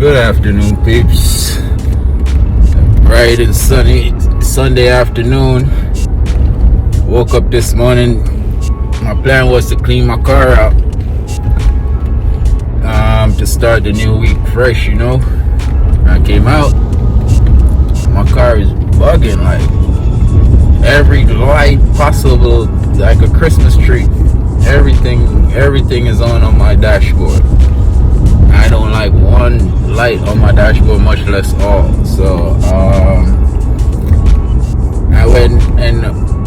Good afternoon, peeps. Bright and sunny Sunday afternoon. Woke up this morning. My plan was to clean my car out. To start the new week fresh, you know. I came out. My car is bugging, like every light possible, like a Christmas tree. Everything is on my dashboard. I don't like one light on my dashboard, much less all. So I went and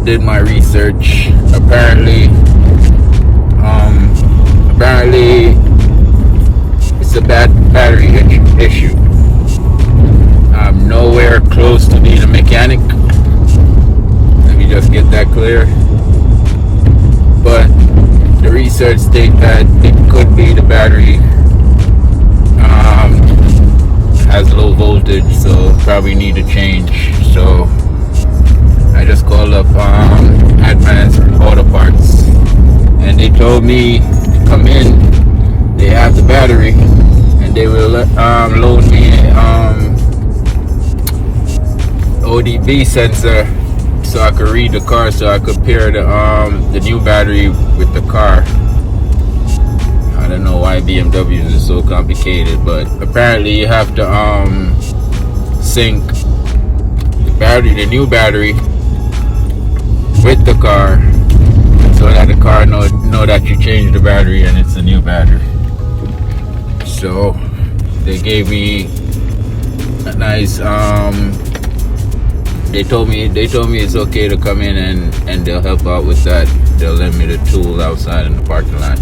did my research. Apparently it's a bad battery issue. I'm nowhere close to being a mechanic. Let me just get that clear. But the research states that it could be the battery has low voltage, so probably need to change. So I just called up Advanced Auto Parts, and they told me to come in. They have the battery, and they will load me ODB sensor so I could read the car, so I could pair the new battery with the car. I don't know why BMWs is so complicated, but apparently you have to sync the new battery with the car, so that the car know that you changed the battery and it's a new battery. So they gave me a nice they told me it's okay to come in and they'll help out with that. They'll lend me the tool outside in the parking lot.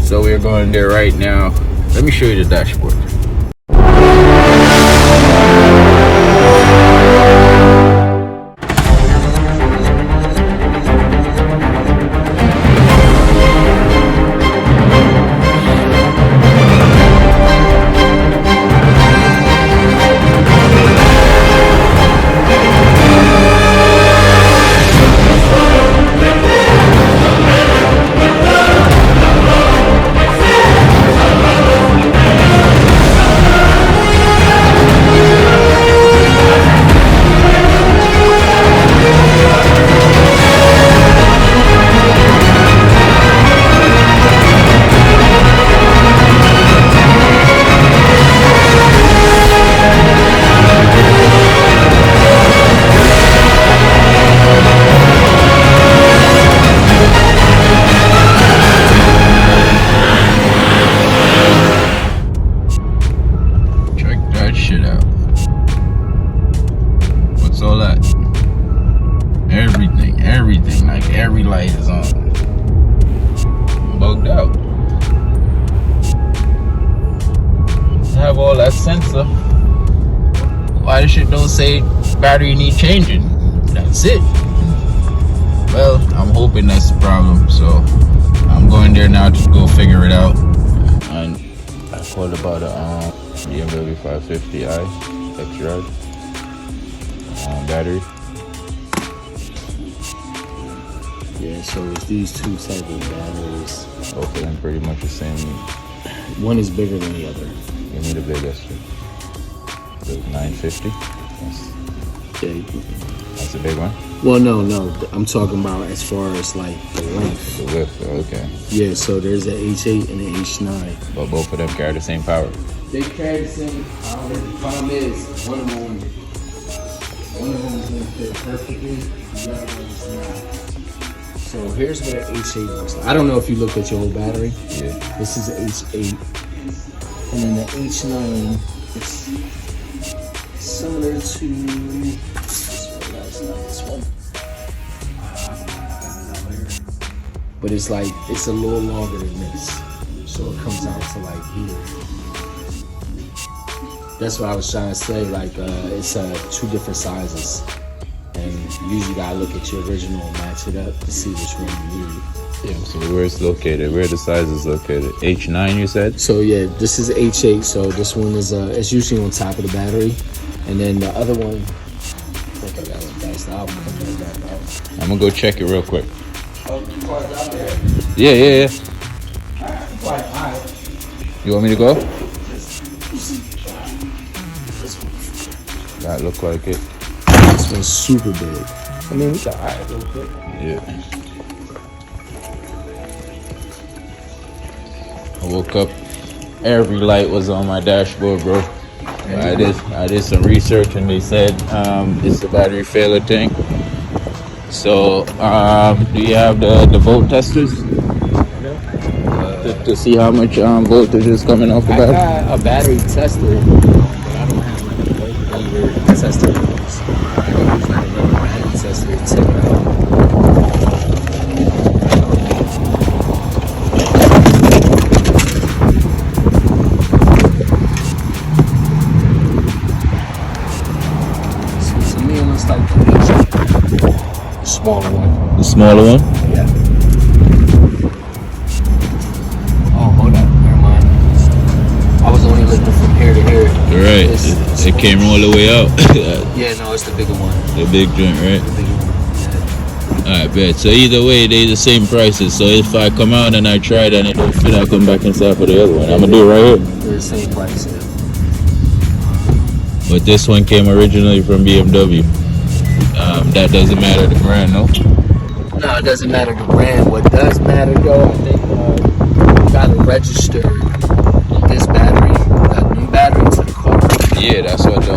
So we're going there right now. Let me show you the dashboard. Everything, like every light is on. Bugged out. Have all that sensor. Why the shit don't say battery need changing? That's it. Well, I'm hoping that's the problem, so I'm going there now to go figure it out. And I called about a BMW 550i X-Ride battery. Yeah, so it's these two type of batteries. Both of them pretty much the same. One is bigger than the other. Give me the biggest. The 950. That's a big one. Well, no. I'm talking about as far as like the length. The width, okay. Yeah, so there's an H8 and an H9. But both of them carry the same power. They carry the same power. The problem is one of them is going to fit perfectly. The other one is not. So here's what an H8 looks like. I don't know if you looked at your whole battery. Yeah. This is an H8. And then the H9 is similar to this one. But it's a little longer than this. So it comes out to like here. That's what I was trying to say. Like it's two different sizes. And you usually gotta look at your original and match it up to see which one you need. Yeah, so where it's located, where the size is located. H9 you said? So yeah, this is H8, so this one is it's usually on top of the battery. And then the other one, I think I got it passed out. I'm gonna go check it real quick. Oh, you are out there? Yeah. You want me to go? That look like it. This one's super big. I mean, we got a little bit. Yeah. I woke up, every light was on my dashboard, bro. I did some research and they said it's the battery failure thing. So do you have the volt testers to see how much voltage is coming off the I battery? got a battery tester, but I don't have like a voltmeter tester. So I use like a little battery tester to check it out. So to me, it looks like the smaller one. The smaller one? Yeah. Oh, hold up. Never mind. I was only looking from here to here. Right. It came all the way out. Yeah, no, it's the bigger one. The big joint, right? The bigger one. Yeah. Alright, bet. So either way, they the same prices. So if I come out and I try it and it don't fit, I come back inside for the other one. I'm gonna do it right here. They're the same price. Yeah. But this one came originally from BMW. That doesn't matter the brand, no? No, it doesn't matter the brand. What does matter, though, I think you gotta register this battery, that new battery, to the car. Yeah, that's what the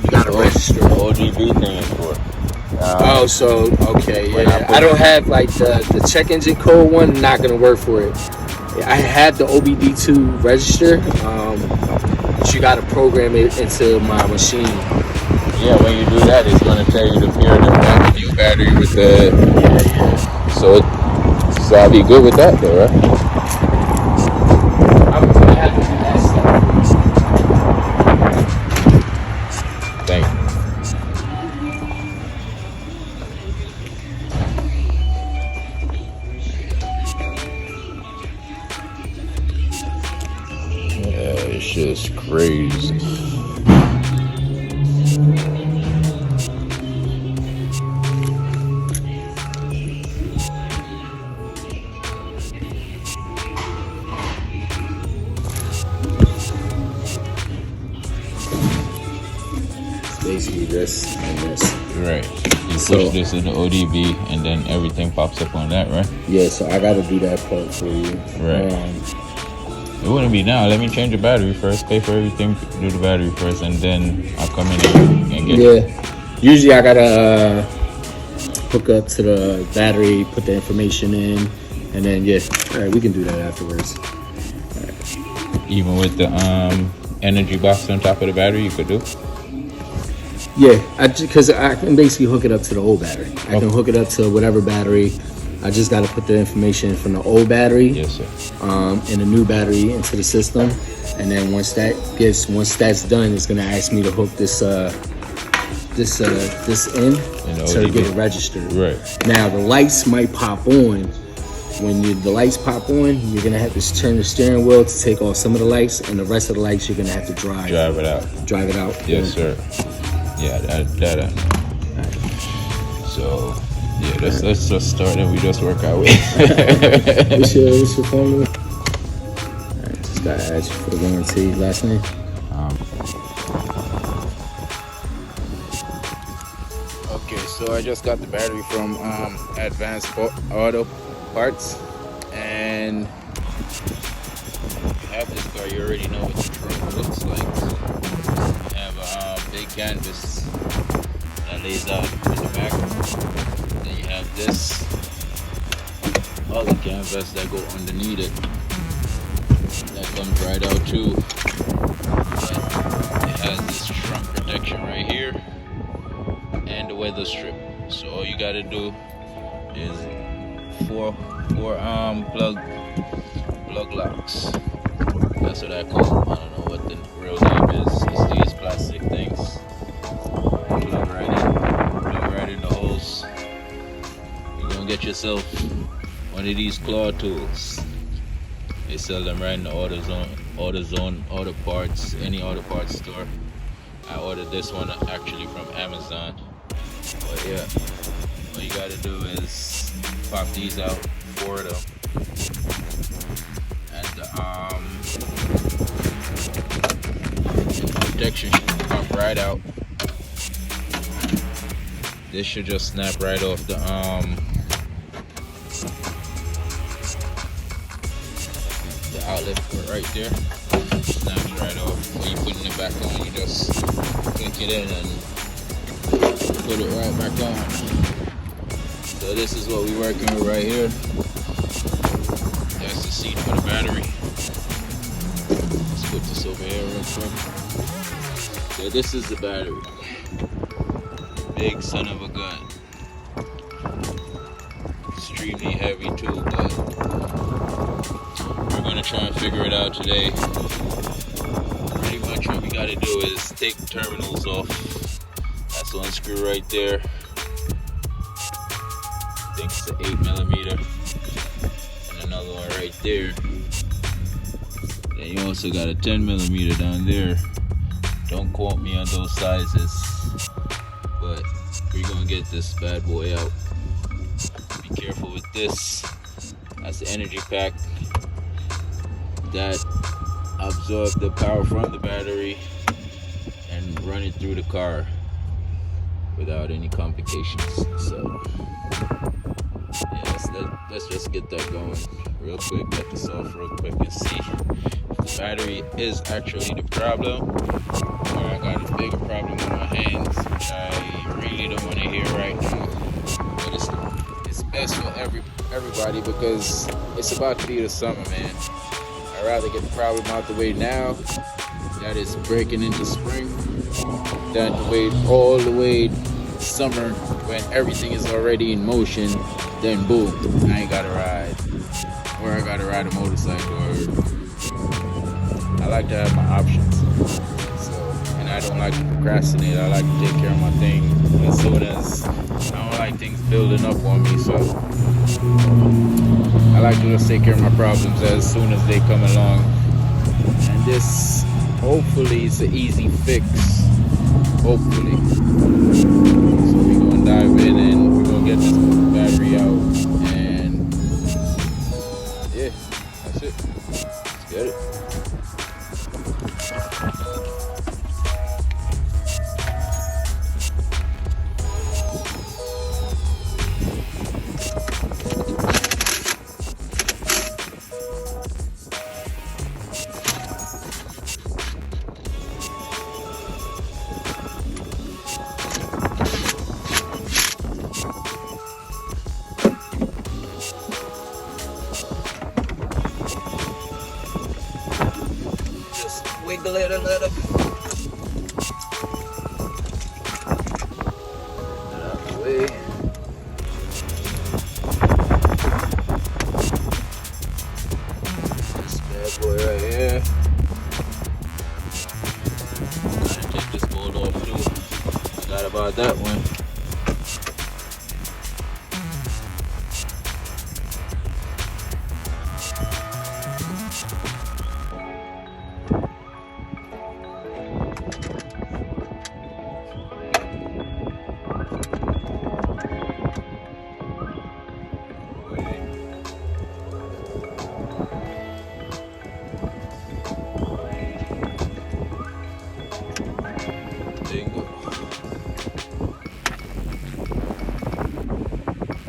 You gotta register. OGB thing is for. Oh, so okay, when yeah. I don't have like the check engine code one. Not gonna work for it. I have the OBD2 register, but you gotta program it into my machine. Yeah, when you do that, it's gonna tell you to pair the new battery with the. Yeah. So I'll be good with that, though, right? I'm gonna have to do that stuff. Thank you. Yeah, it's just crazy. Basically this and this. Right. You So- push this in the ODB and then everything pops up on that, right? Yeah, so I gotta do that part for you. Right. It wouldn't be now. Let me change the battery first, pay for everything, do the battery first, and then I'll come in and get it. Yeah. Usually I gotta hook up to the battery, put the information in, and then yeah. All right, we can do that afterwards. Even with the energy box on top of the battery, you could do. Yeah, because I can basically hook it up to the old battery. I can hook it up to whatever battery. I just got to put the information from the old battery, Yes, sir. and the new battery into the system, and then once that's done, it's gonna ask me to hook this in the to ODB. get it registered. Right. Now the lights might pop on. When the lights pop on, you're gonna have to turn the steering wheel to take off some of the lights, and the rest of the lights you're gonna have to drive Drive it out. it out. Yes, sir. Yeah, that I know. So, yeah, let's just start and we just work our way. What's your phone number? Alright, just gotta ask you for the warranty. Last name? Okay, so I just got the battery from Advanced Auto Parts, and you have this car, you already know what the trunk looks like. You have a big canvas that lays out in the back. Then you have this other canvas that go underneath it. That comes right out too. But it has this trunk protection right here and the weather strip. So all you gotta do is four plug locks. That's what I call them. I don't know what the real name is. It's these plastic things. Plug right in the holes. You're gonna get yourself one of these claw tools. They sell them right in the AutoZone, Auto Parts, any auto parts store. I ordered this one actually from Amazon. But yeah, all you gotta do is pop these out, 4 of them, and the protection should pop right out. This should just snap right off the outlet port right there. Snaps right off. When you're putting it back on, you just click it in and put it right back on. So this is what we're working with right here. That's the seat for the battery. Let's put this over here real quick. So this is the battery. Big son of a gun. Extremely heavy too, but we're gonna try and figure it out today. Pretty much what we gotta do is take the terminals off. That's one screw right there. I think it's an 8mm. And another one right there. Then you also got a 10mm down there. Don't quote me on those sizes, but we're gonna get this bad boy out. Be careful with this. That's the energy pack that absorbs the power from the battery and run it through the car without any complications. So yeah, let's just get that going real quick. Get this off real quick and see if the battery is actually the problem, or I got a bigger problem with my hands, which I really don't want to hear right now. But it's best for everybody because it's about to be the summer, man. I'd rather get the problem out the way now, that is breaking into spring, than to wait all the way summer when everything is already in motion. Then boom, I ain't gotta ride, or I gotta ride a motorcycle, or I like to have my options. So, and I don't like to procrastinate. I like to take care of my thing as soon as I don't like things building up on me. So I like to just take care of my problems as soon as they come along. And this hopefully is an easy fix. Hopefully. So we're gonna dive in and we're gonna get this battery out. And yeah, that's it. Let's get it. Wiggle it a little. Get out of the way. This bad boy right here. Gotta take this bolt off too. Forgot about that one.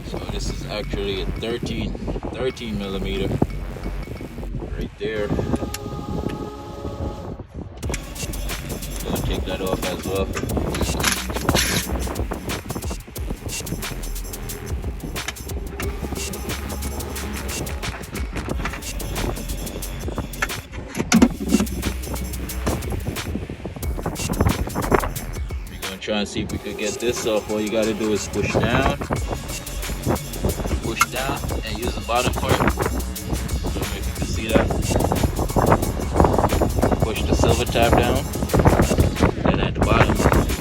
So this is actually a 13mm right there. Gonna take that off as well. Try and see if we could get this off. All you gotta do is push down, and use the bottom part. I don't know if you can see that. Push the silver tab down, and at the bottom,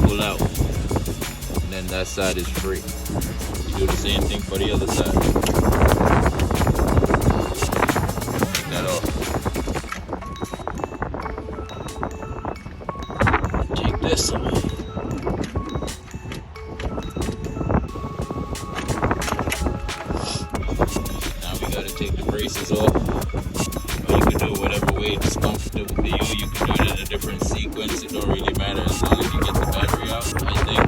pull out. And then that side is free. Do the same thing for the other side. Take that off. Take this off. Take the braces off. Or you can do it whatever way it's comfortable for you. You can do it in a different sequence. It don't really matter as long as you get the battery out, I think.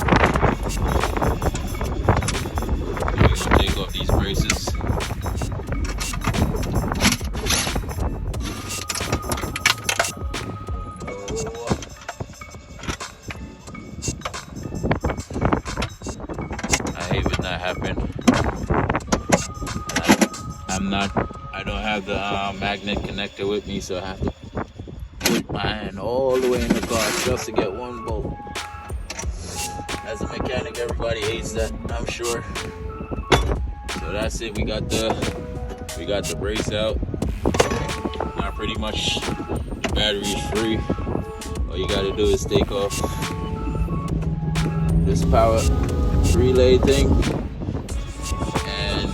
have the magnet connector with me, so I have to put my hand all the way in the car just to get one bolt. As a mechanic, everybody hates that, I'm sure. So that's it. We got the brace out. Now pretty much the battery is free. All you gotta do is take off this power relay thing. And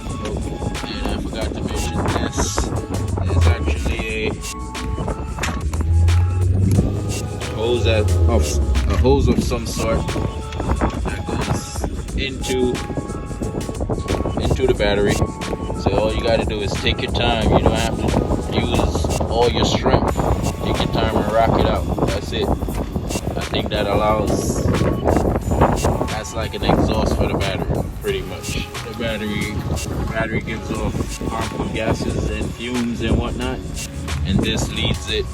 I forgot to mention this. There's actually a hose of some sort that goes into the battery. So all you gotta do is take your time. You don't have to use all your strength. Take your time and rock it out. That's it. I think that that's like an exhaust for the battery, pretty much. The battery gives off harmful gases and fumes and whatnot, and this leads it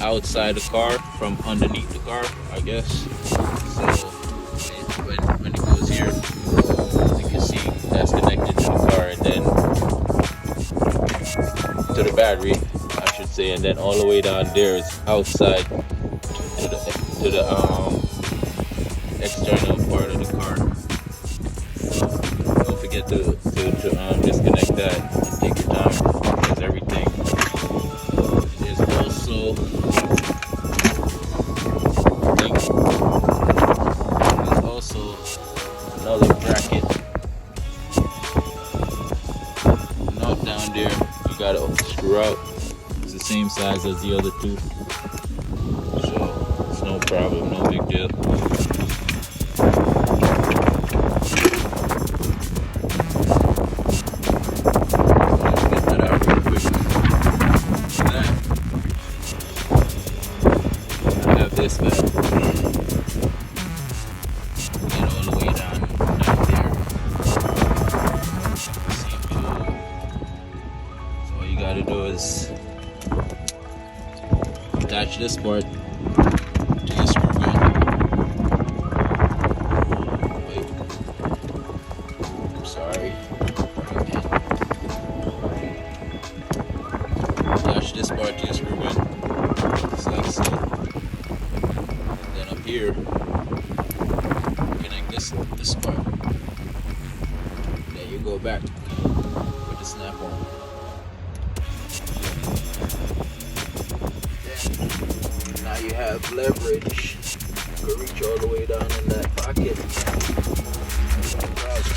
outside the car from underneath the car, I guess. So when it goes here, as you can see, that's connected to the car, and then to the battery, I should say, and then all the way down there is outside to the external part of the car. Don't forget to disconnect that and take your time, because everything. There's also another bracket knob down there. You gotta screw out. It's the same size as the other two, so it's no problem, no big deal. This back. Get all the way down there. So all you gotta do is attach this part to your screw gun. Wait. I'm sorry. Attach this part to your screw gun. Just like so. Here, connect this part. Then you go back with the snap on. Then, now you have leverage. You can reach all the way down in that pocket. No problem.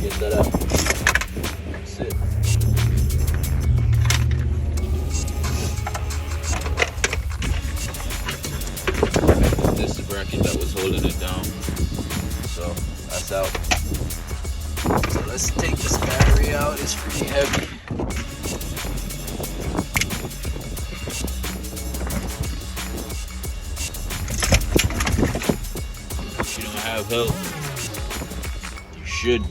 Get that out. That's it. Bracket that was holding it down, so that's out. So let's take this battery out. It's pretty heavy. If you don't have help, you should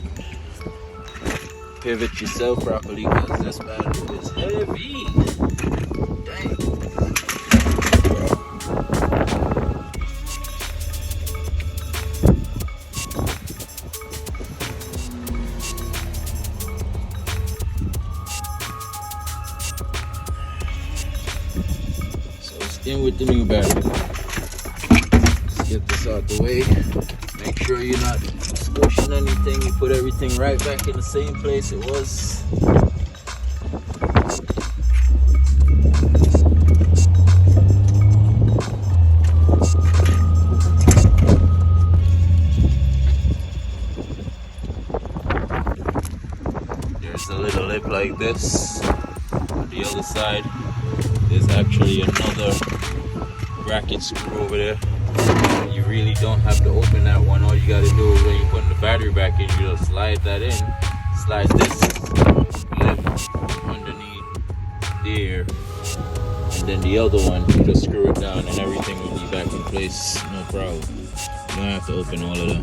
pivot yourself properly, because this battery is heavy. Dang. In with the new battery. Let's get this out the way. Make sure you're not squishing anything. You put everything right back in the same place it was. There's a little lip like this. On the other side, there's actually another bracket screw over there. You really don't have to open that one. All you got to do is, when you put the battery back in, you just slide that in. Slide this lip underneath there, and then the other one, you just screw it down and everything will be back in place. No problem. You don't have to open all of them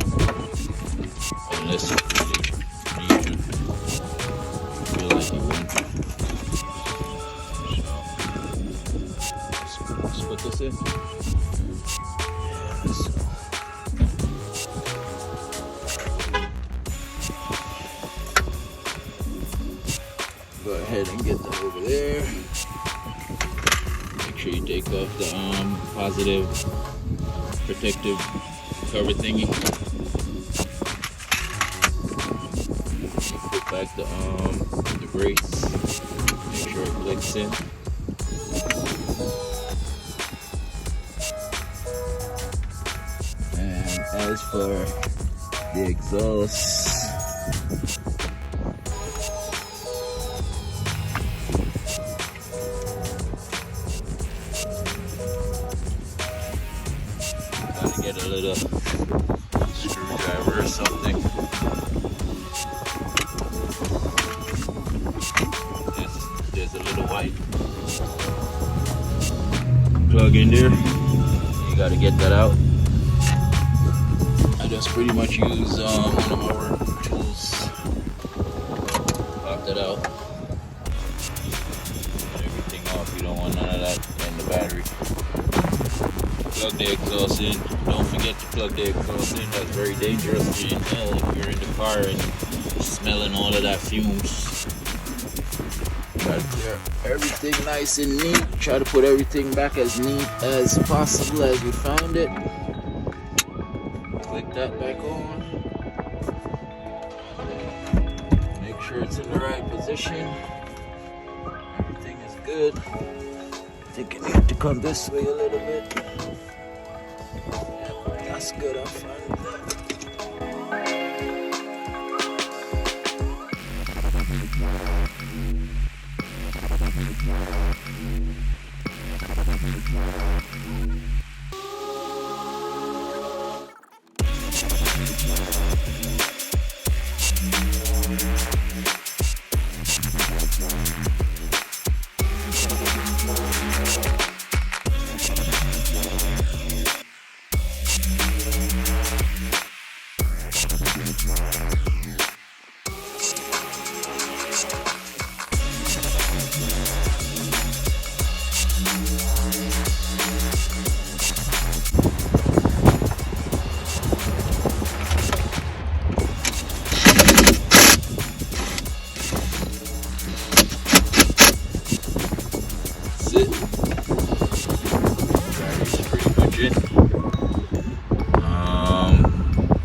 unless you really need to. Feel like you want to. Let's put this in. ahead and get that over there. Make sure you take off the positive protective cover thingy. Put back the brace. Make sure it clicks in. And as for the exhaust, gotta get a little screwdriver or something. There's a little white plug in there. You gotta get that out. I just pretty much use one of our tools. Pop that out. Get everything off. You don't want none of that in the battery. Plug the exhaust in. Don't forget to plug the exhaust in. That's very dangerous for your inhale if you're in the car and smelling all of that fumes. Gotta clear everything nice and neat. Try to put everything back as neat as possible as you found it. Click that back on. Make sure it's in the right position. Everything is good. I think you need to come this way a little bit. Yep, that's good. I'm fine with that.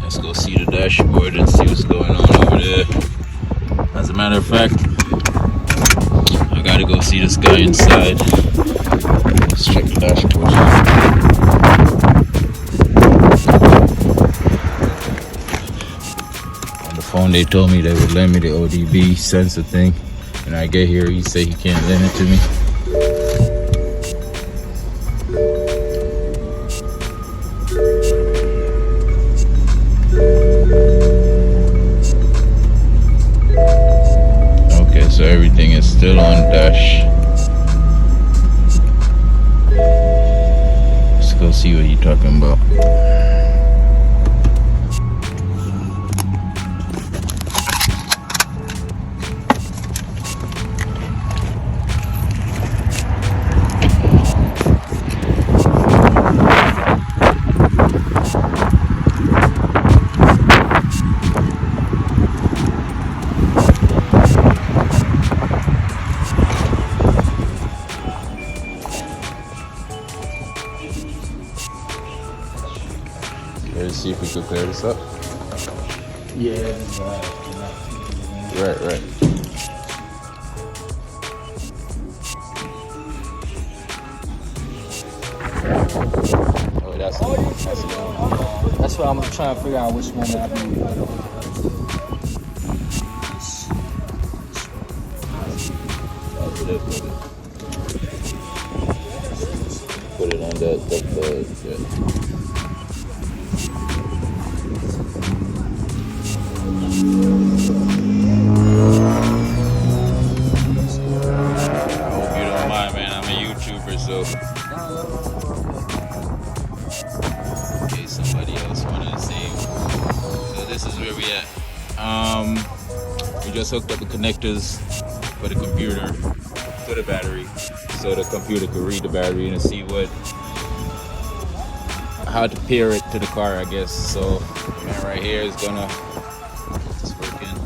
Let's go see the dashboard and see what's going on over there. As a matter of fact, I gotta go see this guy inside. Let's check the dashboard. On the phone they told me they would lend me the ODB sensor thing. When I get here, he say he can't lend it to me. So everything is still on dash. Let's go see what you're talking about. Let's see if we can clear this up. Yeah, Right. Oh, that's what I'm trying to figure out which one I do. Put it on that yeah. So in case somebody else wanted to save. So this is where we at. We just hooked up the connectors for the computer to the battery, so the computer could read the battery and see how to pair it to the car, I guess. So the man right here is gonna just working.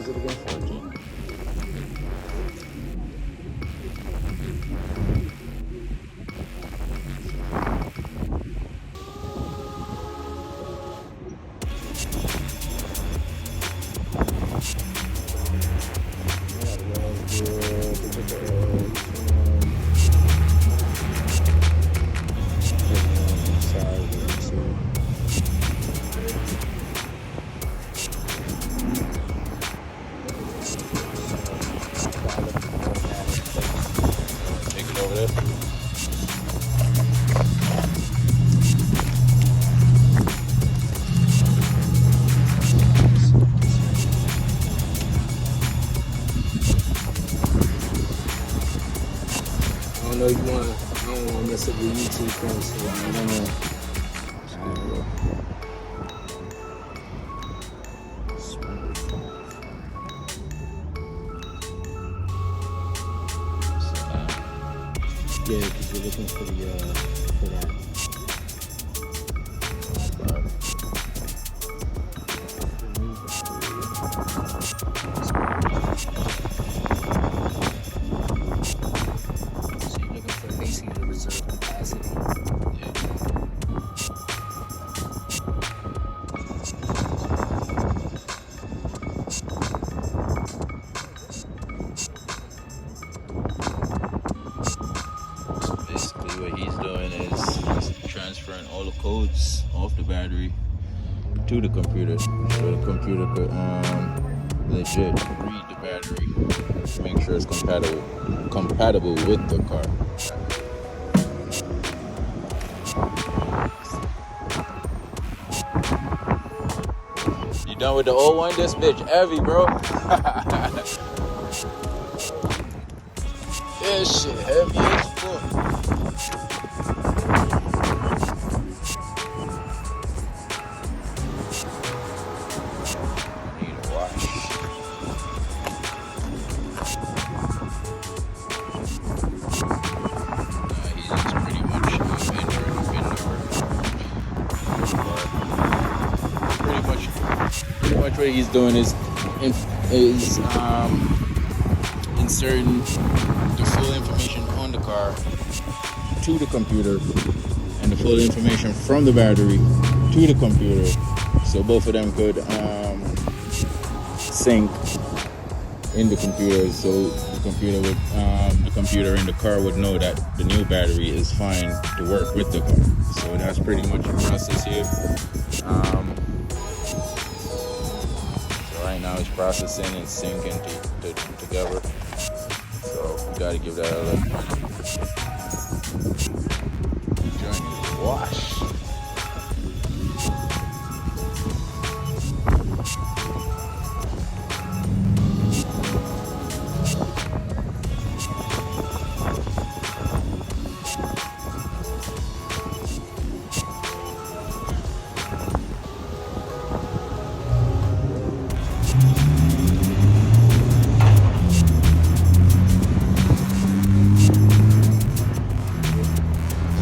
is it again? 14. Take it over there. I don't know, I don't want to mess up your YouTube thing, so I don't know. Yeah, because you're looking for that. So you're looking for basically the reserve capacity. Basically what he's doing is he's transferring all the codes off the battery to the computer so the computer could legit read the battery, make sure it's compatible with the car. You done with the old one? This bitch heavy, bro. This shit heavy as fuck. Need a wash. He's just pretty much pretty much what he's doing is inserting the full information on the car to the computer and the full information from the battery to the computer, so both of them could sync in the computer, so the computer in the car would know that the new battery is fine to work with the car. So that's pretty much the process here. So right now it's processing and syncing together. So you gotta give that a look. Journey wash.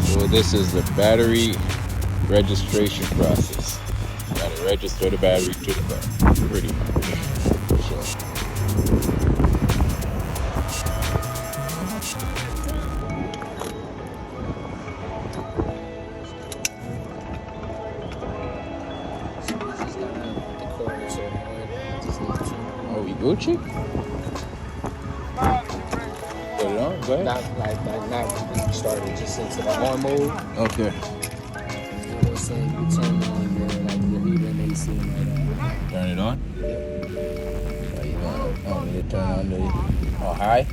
So this is the battery registration process. You gotta register the battery to the car, pretty much. Oh, we Gucci? Put it on, go ahead. Not when we started, just into the on mode. Okay. You know, saying you turn on your heater and AC and all that. Turn it on. Are you gonna need to turn on the high?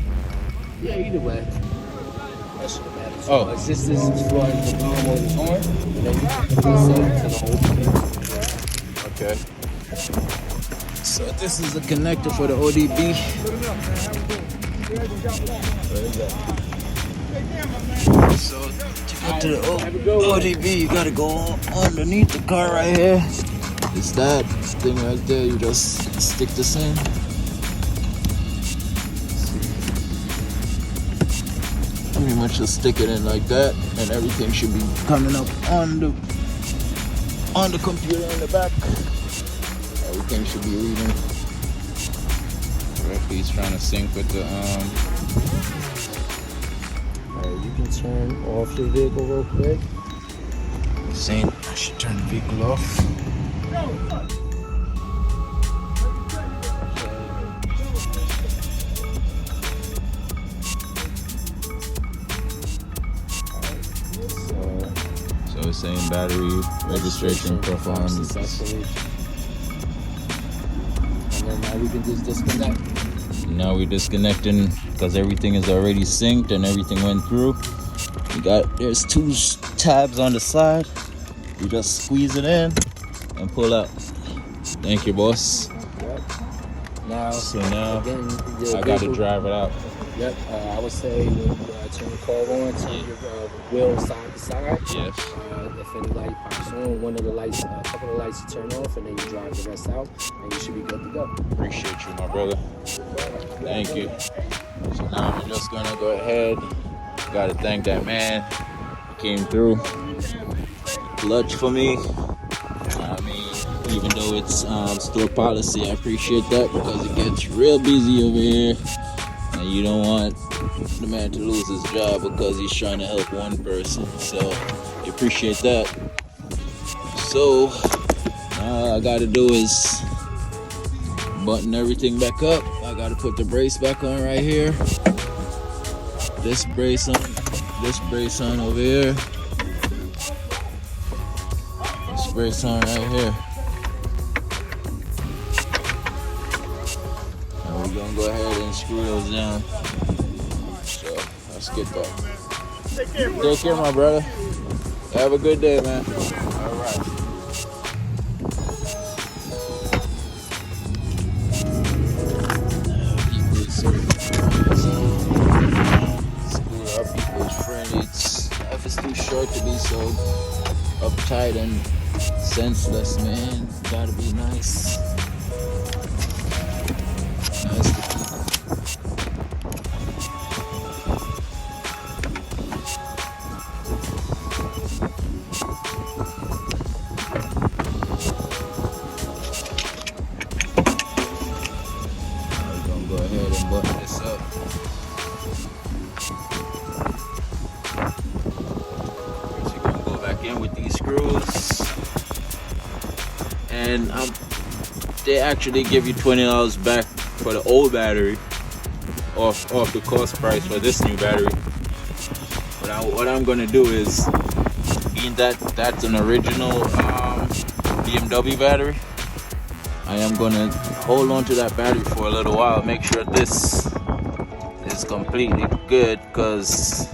Yeah, either way. That should have mattered. Oh. It's just this is for the on mode is on, and then you put this to the whole thing. Okay. So this is the connector for the ODB. Where is that? So to get to the ODB, you gotta go underneath the car right here. It's that thing right there. You just stick this in. Pretty much just stick it in like that, and everything should be coming up on the computer in the back. Everything should be reading. He's trying to sync with the Alright, you can turn off your vehicle real quick. saying I should turn the vehicle off. So it's saying battery registration performed successfully. And then now we can just disconnect. Now we're disconnecting because everything is already synced and everything went through. There's two tabs on the side. You just squeeze it in and pull out. Thank you, boss. Yep. Now, again, I got to drive it out. Yep. I would say when you turn the car on, turn your wheel side to side. Yes. If any light pops on, one of the lights, a couple of lights you turn off, and then you drive the rest out, and you should be good to go. Appreciate you, my brother. Thank you. So now I'm just gonna go ahead. Gotta thank that man. He came through. Clutch for me. I mean, even though it's store policy, I appreciate that because it gets real busy over here. And you don't want the man to lose his job because he's trying to help one person. So I appreciate that. So all I gotta do is button everything back up. I gotta put the brace back on right here. This brace on over here. This brace on right here. And we're gonna go ahead and screw those down. So let's get that. Take care, my brother. Have a good day, man. All right. Life is too short to be so uptight and senseless, man. Gotta be nice. Nice to people. We're gonna go ahead and button this up. In with these screws, and they actually give you $20 back for the old battery off the cost price for this new battery. But what I'm gonna do is, being that that's an original BMW battery, I am gonna hold on to that battery for a little while, make sure this is completely good, because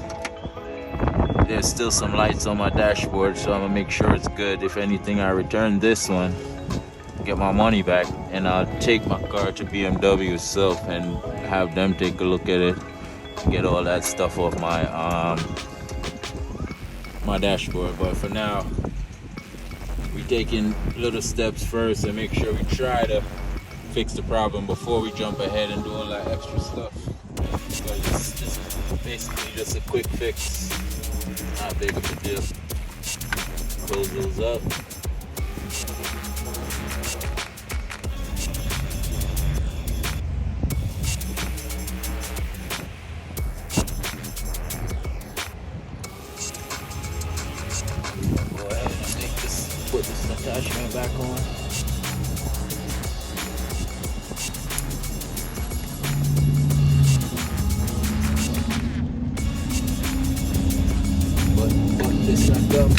there's still some lights on my dashboard, so I'm gonna make sure it's good. If anything, I return this one, get my money back, and I'll take my car to BMW itself and have them take a look at it, get all that stuff off my my dashboard. But for now, we're taking little steps first and make sure we try to fix the problem before we jump ahead and do all that extra stuff. Because this is basically just a quick fix. Not big of a deal. Close those up. Go ahead and put this attachment back on. Button this back up.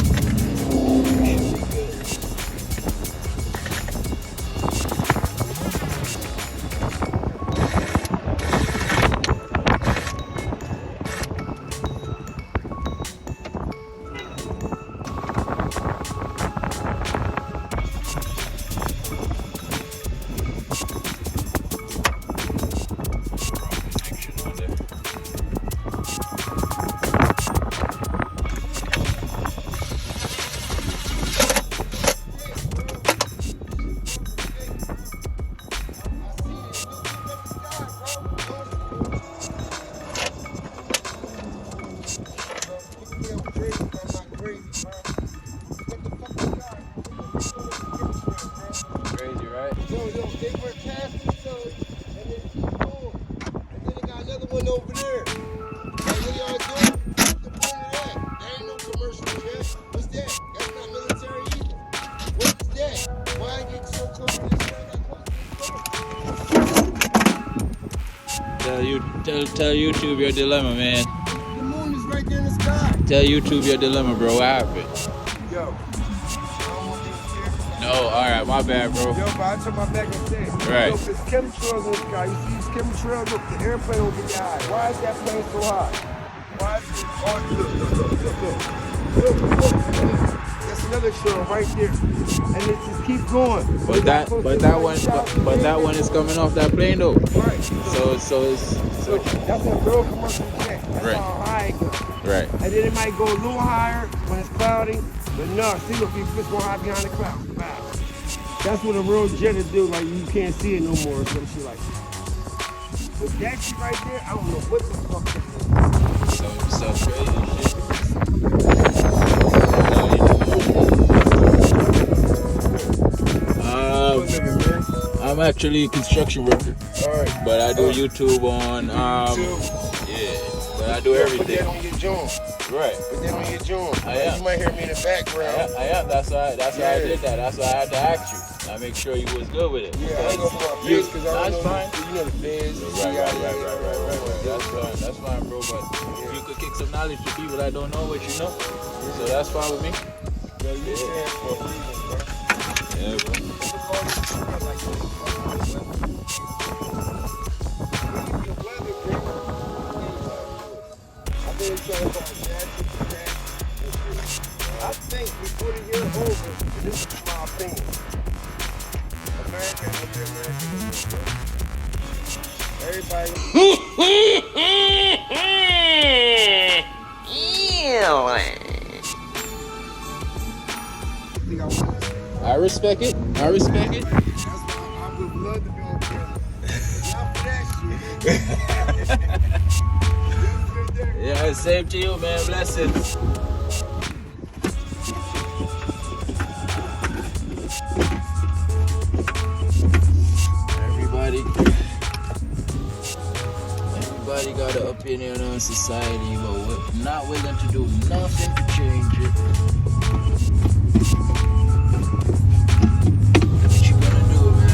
Crazy, right? Yo, they were casting, so, and then Tell YouTube your dilemma, man. The moon is right there in the sky. Tell YouTube your dilemma, bro. What happened? Yo. No, alright, my bad, bro. Yo, but I took my back and said, Right. yo, there's chemtrails in the sky. You see these chemtrails? Look, the airplane over your eye. Why is that plane so high? Why is it? Oh, look. That's another trail right there. And it just keeps going. But that one is coming off that plane though. Right. So it's that's a real commercial jet. That's Right. how high it goes. right. And then it might go a little higher when it's cloudy. But no, see, look, it's going high behind the clouds. Wow. That's what a real jet will do. Like, you can't see it no more or some shit like that. But that shit right there, I don't know what the fuck this is. So crazy shit. I'm actually a construction worker, Alright. but I do YouTube on yeah, but I do Put everything. that on your joint. Right. Put that on your joint. I am. You might hear me in the background. I am. That's why I did that. That's why I had to ask you. I make sure you was good with it. Yeah, I ain't gonna put my You- feds because I that's don't know. fine. You know the feds. Right. That's fine, bro. But you could kick some knowledge to people that don't know what you know. So that's fine with me. Yo, you stand for a reason, bro. Yeah, bro. I think before the year over, this is my opinion. America and everybody. I respect it. That's why I would love to be on camera. Not for that shit. Yeah, same to you, man. Blessings. Everybody got an opinion on society, but we're not willing to do nothing to change it. What you gonna do, man?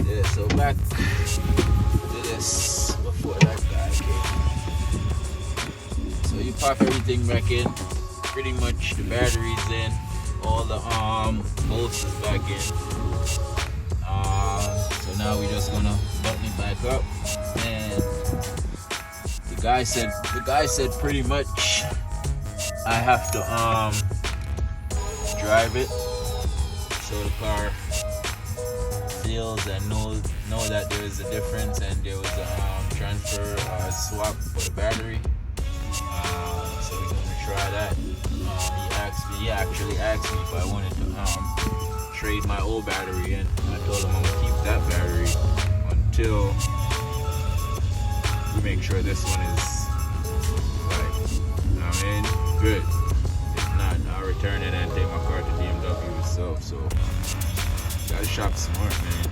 Yeah, so back to this before that guy came. So you pop everything back in. Pretty much the battery's in. All the bolts is back in. So now we're just gonna button it back up. And the guy said pretty much I have to drive it so the car feels and know that there is a difference and there was a transfer swap for the battery. So we're gonna try that. He actually asked me if I wanted to trade my old battery in. I told him I'm gonna keep that battery until we make sure this one is like, good. If not, I'll return it and take my car to BMW itself. So gotta shop smart, man.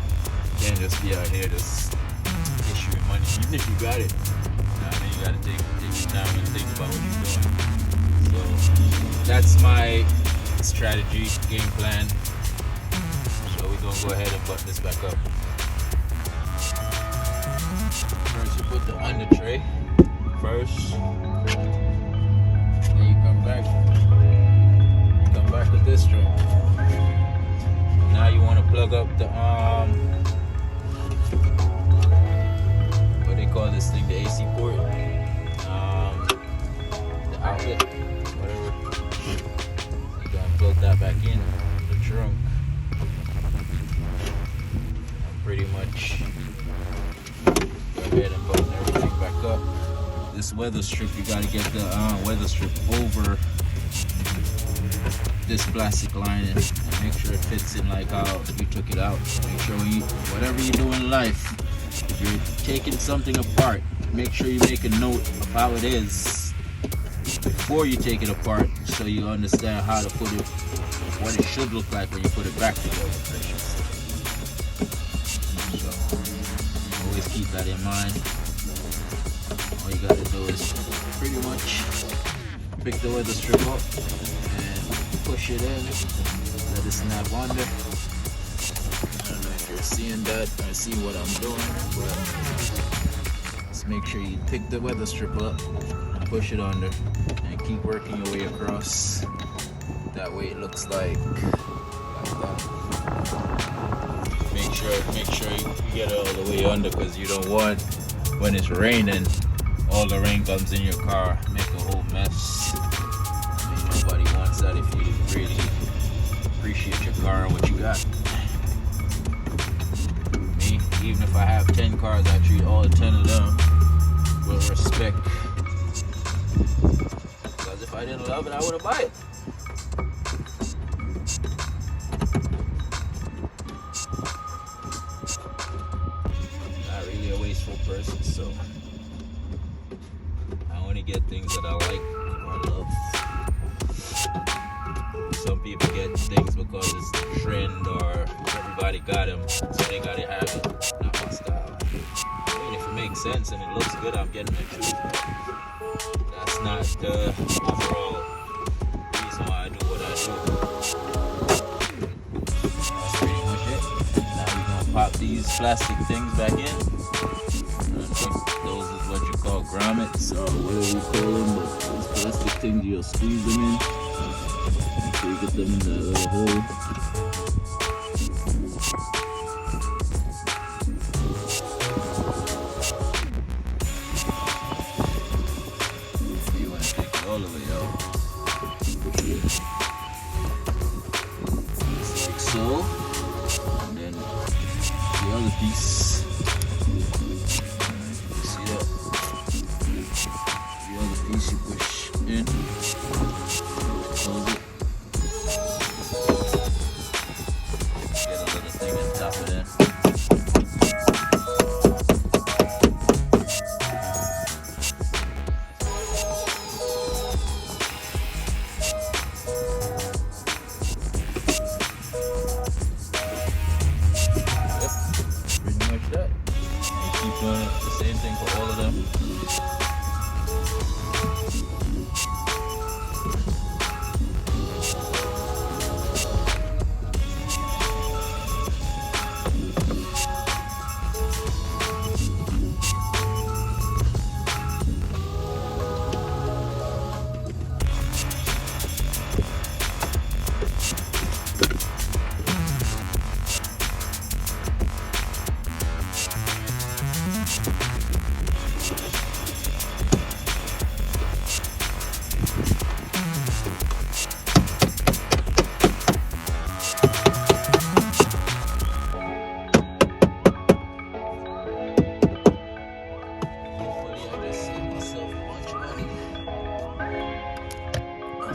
Can't just be out here just issuing money. Even if you got it, you gotta take your time and think about what you're doing. So that's my strategy, game plan. So we're gonna go ahead and button this back up. First you put the under tray first. Then you come back with this tray. Now you wanna plug up the what they call this thing, the AC port. The outlet. Plug that back in the trunk. Pretty much go ahead and button everything back up. This weather strip, you gotta get the weather strip over this plastic lining and make sure it fits in like how you took it out. Make sure whatever you do in life, if you're taking something apart, make sure you make a note of how it is before you take it apart, so you understand how to put it, what it should look like when you put it back together. So always keep that in mind. All you gotta do is pretty much pick the weather strip up and push it in, Let it snap under. I don't know if you're seeing that or seeing what I'm doing, but just make sure you pick the weather strip up and push it under and keep working your way across. That way it looks like that. Make sure you get it all the way under, because you don't want, when it's raining, all the rain comes in your car, make a whole mess. I mean, nobody wants that if you really appreciate your car and what you got. Me, even if I have 10 cars, I treat all 10 of them with respect. Because if I didn't love it, I wouldn't buy it. Not really a wasteful person, so I only get things that I like or love. Some people get things because it's the trend or everybody got them, so they gotta have it. Not my style. I mean, if it makes sense and it looks good, I'm getting it too. That's not the overall reason why I do what I do. That's pretty much it. Now we're gonna pop these plastic things back in. I think those is what you call grommets, or whatever you call them, but those plastic things, you'll squeeze them in. Make sure you get them in that little hole. You want to take it all the way out. Just like so. And then the other piece. See that? The other piece you push in. Close it. Get a little thing and tap it in. Yep, pretty much that. And keep doing it, the same thing for all of them.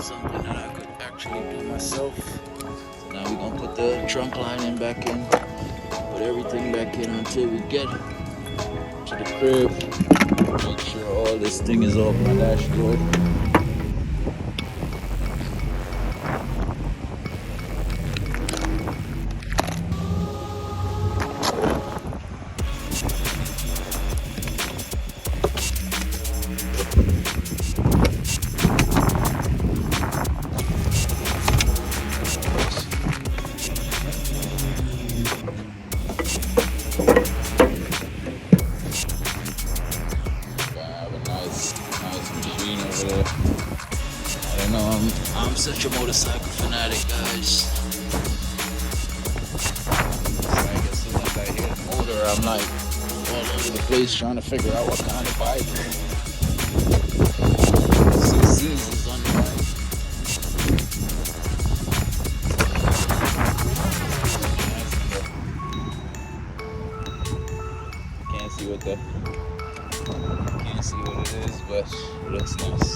Something that I could actually do myself. So now we're gonna put the trunk lining back in, put everything back in until we get to the crib. Make sure all this thing is off my dashboard. I don't know, I'm such a motorcycle fanatic, guys. I guess as soon as I hear the motor, I'm like all over the place trying to figure out what kind of bike. CC's is on the bike. Can't see what it is, but it looks nice.